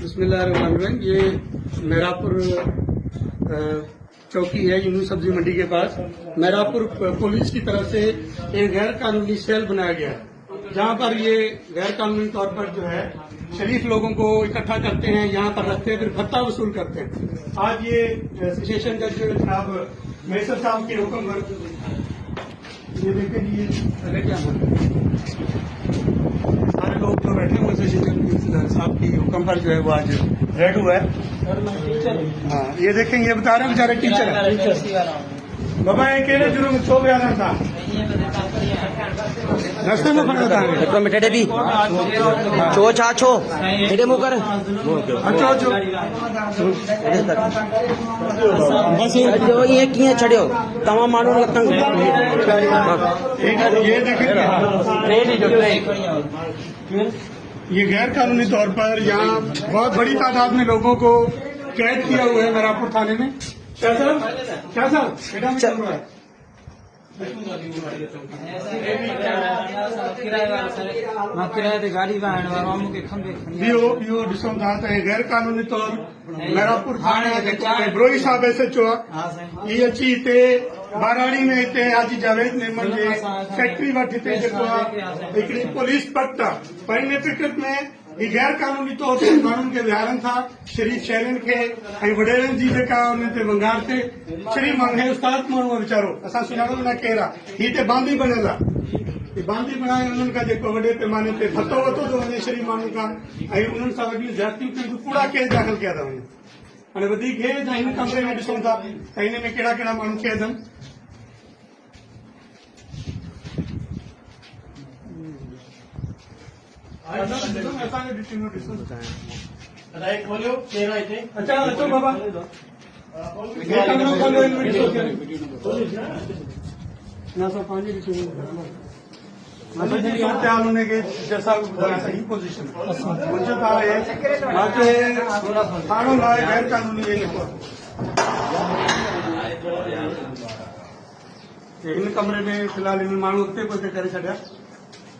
बिस्मिल्लाहिर्रहमानिर्रहीम। ये मेहरापुर चौकी है यूनुस सब्जी मंडी के पास। मेहरापुर पुलिस की तरफ से एक गैर कानूनी सेल बनाया गया है, जहाँ पर ये गैर कानूनी तौर पर जो है शरीफ लोगों को इकट्ठा करते हैं, यहाँ पर रखते हैं, फिर भत्ता वसूल करते हैं। आज ये सेशन जज साहब मेसर साहब के हुक्म पर ये देखें जी, ये क्या सारे लोग जो बैठे हुए सेशन साहब की हुक्म पर जो है वो आज रेड हुआ है। हाँ, ये देखें, ये बता रहे हैं बेचारे टीचर है बाबा, ये केड़े जुर्म में छो गया था रास्ते में खड़ा था तो मिठे भी छो छा छो हेडे मुकर अच्छो अच्छो बस ये किए छड़ियो तमाम मानू लतंग ये देखेंगे, ये गैर कानूनी तौर पर यहाँ बहुत बड़ी तादाद में लोगों को कैद किया हुआ है मेहरापुर थाने में। क्या साहब बीओ ॾिसूं था त गैर कानूनी तौर मेहरापुर थाणे ब्रोई साहब SHO ये अची हिते बाराड़ी में हिते हाजी जावेद नेमन जे फैक्ट्री वटि हिते जेको आहे हिकिड़ी पुलिस पट आहे, पर इन पिकअप में ही गैर कानूनी तौर ते माण्हुनि खे विहारनि था, शरीफ़ शहरनि खे ऐं वॾेरनि जी जेका उन ते वंगार ते शरीफ़ माण्हू है उस्ताद माण्हू आहे वीचारो, असां सुञाणो न केरु आहे, हीअ हिते बांदी बणियल आहे। बांदी बनाए उन्हनि खां जेको वॾे पैमाने ते भत्तो वरितो थो वञे शरीफ़ माण्हुनि खां, ऐं उन्हनि सां वॾियूं ज्यादतियूं कयूं, कूड़ा केस दाख़िल कया था वञनि। हाणे वधीक हिन कमरे में ॾिसूं था त हिन में कहिड़ा कहिड़ा माण्हू कैद आहिनि। अच्छा अचो बाबा, जैसा सही पोजीशन मुझे थानो लाइ गैर कानूनी हिन कमरे में फिलहाल इन माण्हू अॻिते पोइ करे छॾिया।